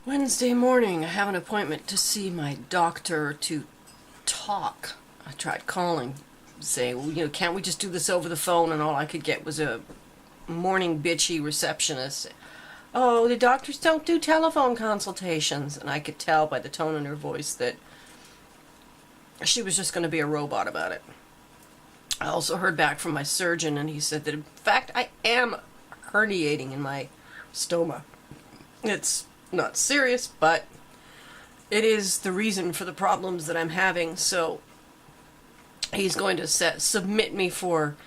Wednesday morning, I have an appointment to see my doctor to talk. I tried calling, saying, well, can't we just do this over the phone? And all I could get was a morning bitchy receptionist. Oh, the doctors don't do telephone consultations. And I could tell by the tone in her voice that she was just going to be a robot about it. I also heard back from my surgeon, and he said that, in fact, I am herniating in my stoma. It's not serious, but it is the reason for the problems that I'm having, so he's going to submit me for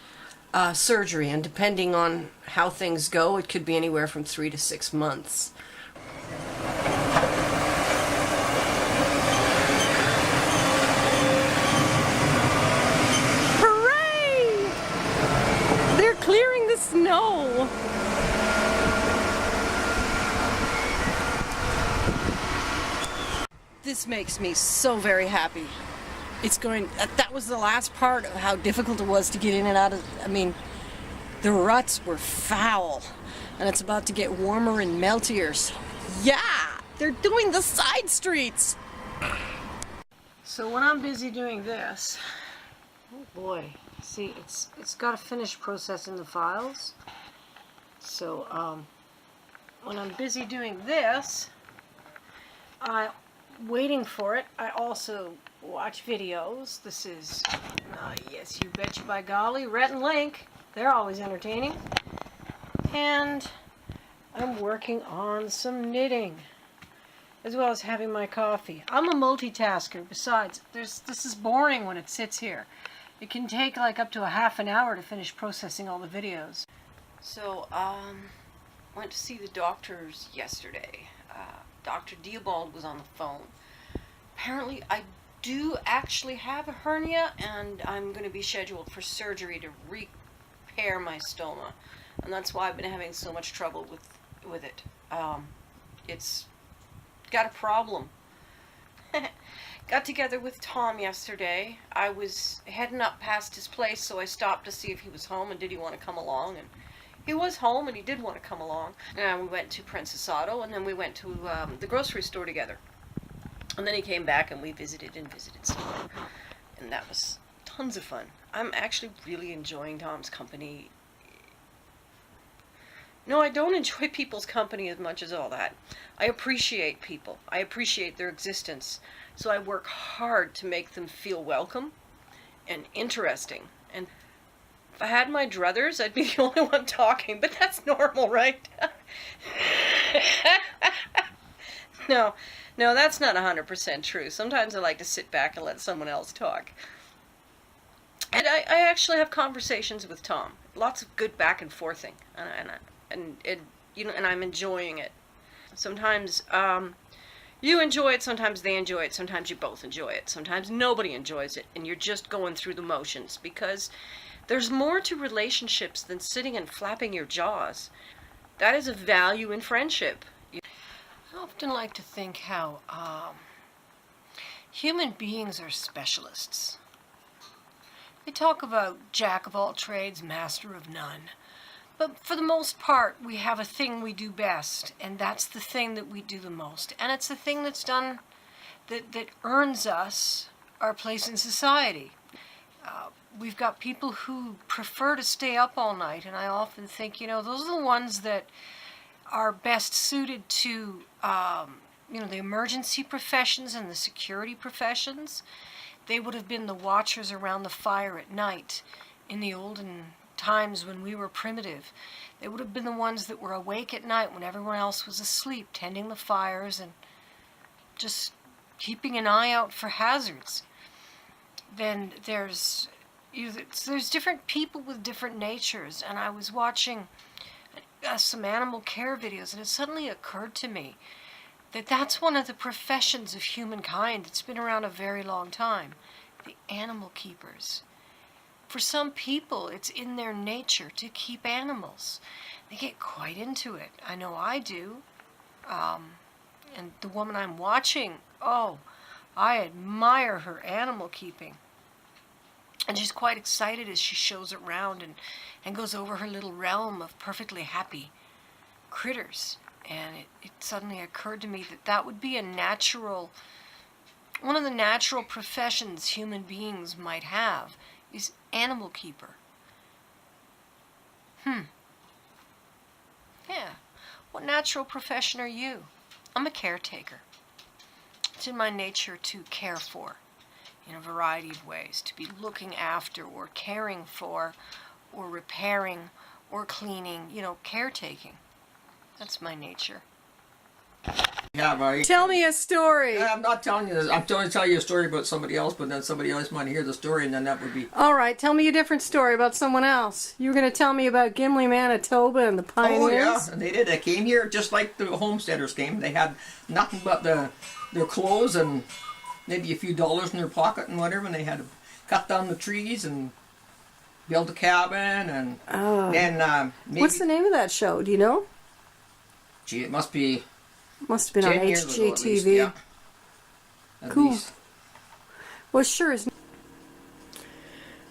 surgery, and depending on how things go, it could be anywhere from 3 to 6 months. Hooray! They're clearing the snow! This makes me so very happy. That was the last part of how difficult it was to get in and out of, the ruts were foul. And it's about to get warmer and meltier. So yeah, they're doing the side streets. So when I'm busy doing this, oh boy, see, it's got to finish processing the files. So when I'm busy doing this, waiting for it, I also watch videos. This is, yes, you betcha by golly, Rhett and Link. They're always entertaining. And I'm working on some knitting, as well as having my coffee. I'm a multitasker. Besides, this is boring when it sits here. It can take like up to a half an hour to finish processing all the videos. So, went to see the doctors yesterday. Dr. Diabald was on the phone. Apparently, I do actually have a hernia, and I'm going to be scheduled for surgery to repair my stoma. And that's why I've been having so much trouble with it. It's got a problem. Got together with Tom yesterday. I was heading up past his place, so I stopped to see if he was home and did he want to come along. And he was home, and he did want to come along. And we went to Princess Auto, and then we went to the grocery store together. And then he came back, and we visited some more. And that was tons of fun. I'm actually really enjoying Tom's company. No, I don't enjoy people's company as much as all that. I appreciate people. I appreciate their existence. So I work hard to make them feel welcome and interesting. And if I had my druthers, I'd be the only one talking, but that's normal, right? No, that's not 100% true. Sometimes I like to sit back and let someone else talk. And I actually have conversations with Tom. Lots of good back and forthing. And I'm enjoying it. Sometimes you enjoy it, sometimes they enjoy it, sometimes you both enjoy it, sometimes nobody enjoys it, and you're just going through the motions, because there's more to relationships than sitting and flapping your jaws. That is a value in friendship. I often like to think how human beings are specialists. They talk about jack of all trades, master of none. But for the most part, we have a thing we do best, and that's the thing that we do the most. And it's the thing that's done, that earns us our place in society. We've got people who prefer to stay up all night, and I often think, those are the ones that are best suited to, the emergency professions and the security professions. They would have been the watchers around the fire at night in the olden times when we were primitive. They would have been the ones that were awake at night when everyone else was asleep, tending the fires and just keeping an eye out for hazards. Then there's different people with different natures, and I was watching some animal care videos, and it suddenly occurred to me that that's one of the professions of humankind that's been around a very long time, the animal keepers. For some people, it's in their nature to keep animals. They get quite into it. I know I do. And the woman I'm watching, I admire her animal keeping. And she's quite excited as she shows it round and goes over her little realm of perfectly happy critters. And it suddenly occurred to me that that would be one of the natural professions human beings might have is animal keeper. Yeah. What natural profession are you? I'm a caretaker. It's in my nature to care for in a variety of ways, to be looking after or caring for or repairing or cleaning, caretaking. That's my nature. Yeah, right. Tell me a story. I'm not telling you this. I'm going to tell you a story about somebody else, but then somebody else might hear the story, and then that would be... All right, tell me a different story about someone else. You were going to tell me about Gimli, Manitoba, and the pioneers. Oh, yeah, and they did. They came here just like the homesteaders came. They had nothing but their clothes and maybe a few dollars in their pocket and whatever, and they had to cut down the trees and build a cabin, and then maybe... What's the name of that show? Do you know? Gee, it must be... Must have been on 10 years ago, at least, HGTV. yeah. At Cool. least. Well, sure is.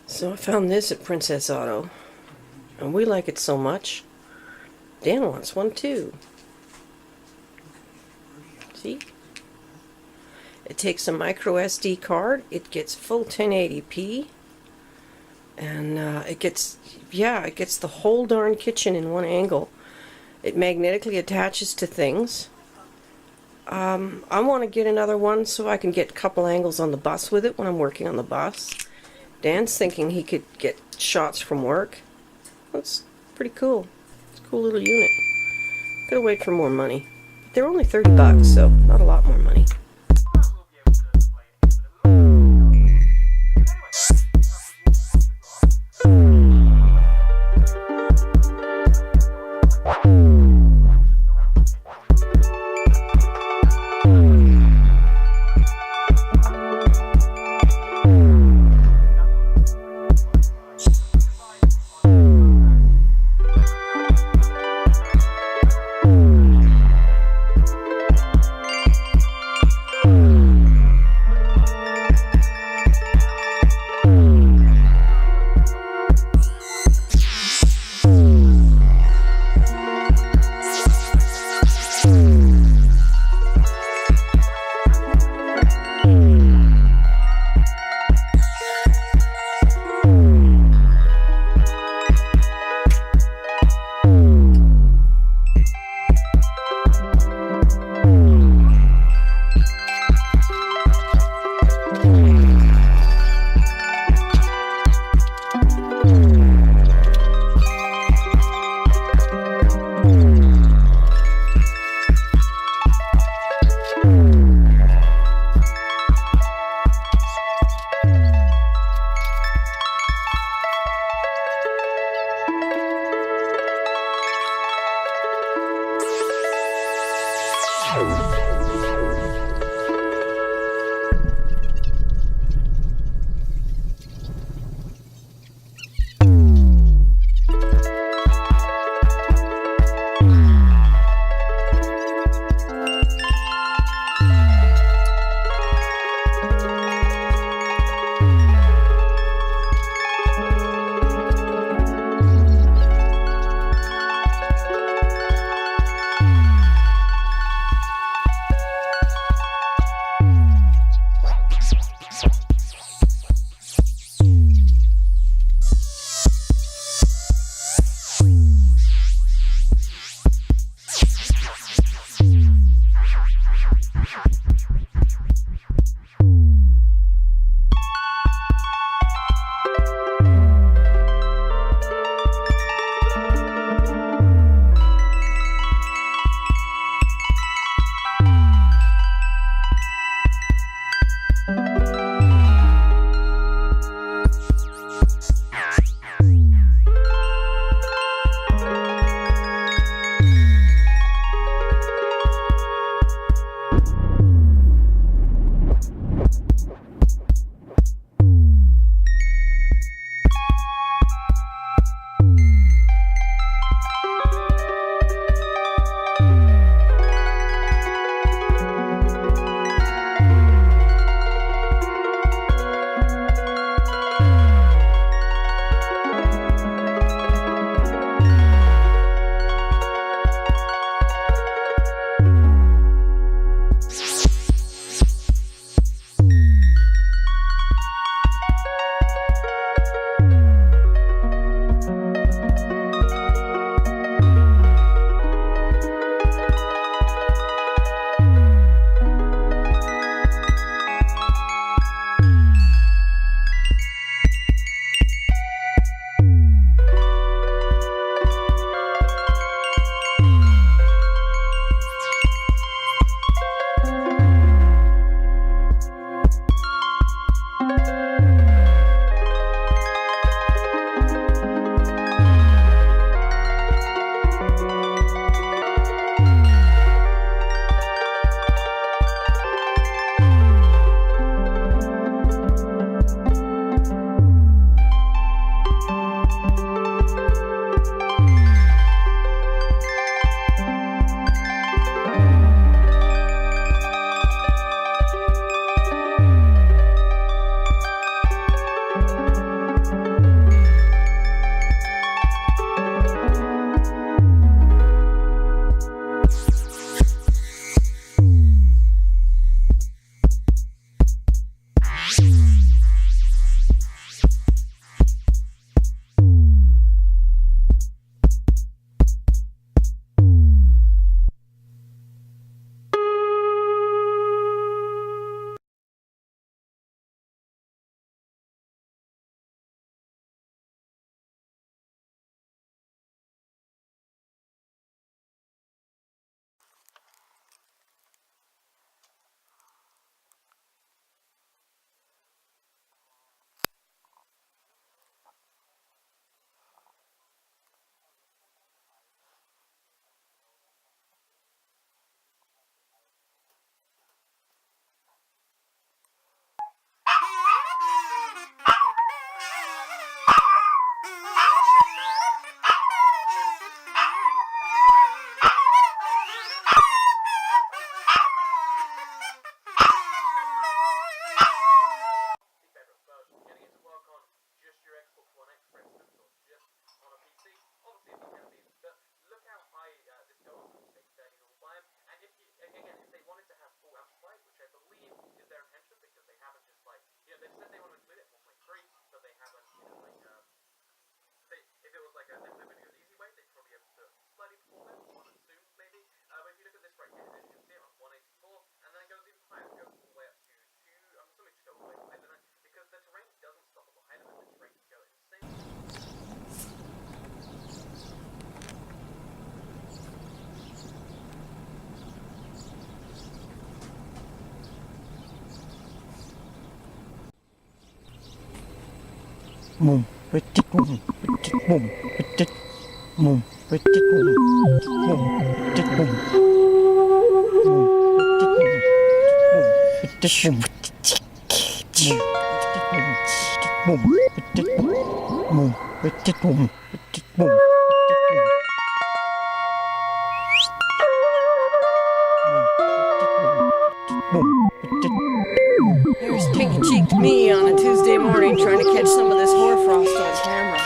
So I found this at Princess Auto, and we like it so much. Dan wants one too. See? It takes a micro SD card, it gets full 1080p, and it gets the whole darn kitchen in one angle. It magnetically attaches to things. I want to get another one so I can get a couple angles on the bus with it when I'm working on the bus. Dan's thinking he could get shots from work. That's pretty cool. It's a cool little unit. Gotta wait for more money. They're only $30, so not a lot more money. Here's pink-cheeked me on a Tuesday morning trying to catch some of this hoarfrost on camera.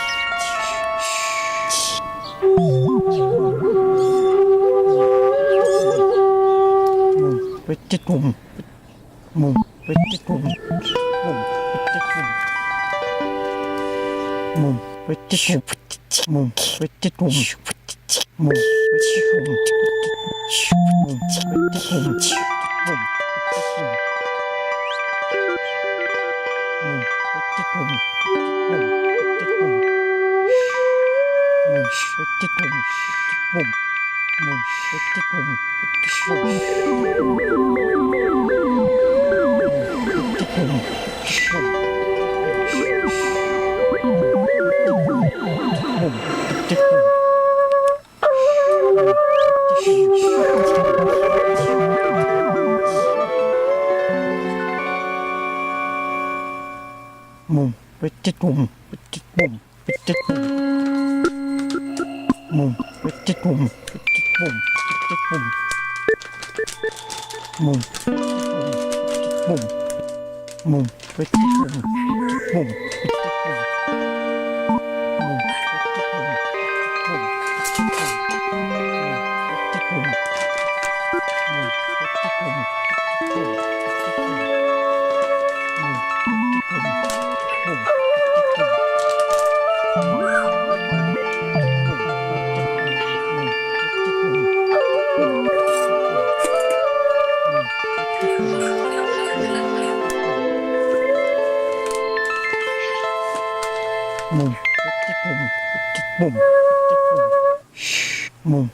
Mum.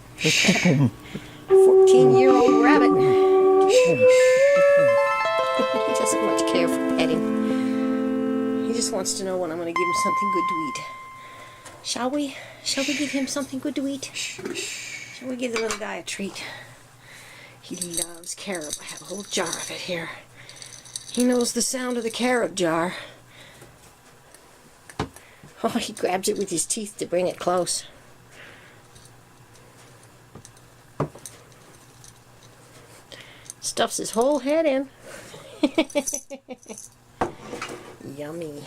14-year-old rabbit. He doesn't much care for petting. He just wants to know when I'm going to give him something good to eat. Shall we? Shall we give him something good to eat? Shall we give the little guy a treat? He loves carob. I have a whole jar of it here. He knows the sound of the carob jar. Oh, he grabs it with his teeth to bring it close. Stuffs his whole head in. Yummy.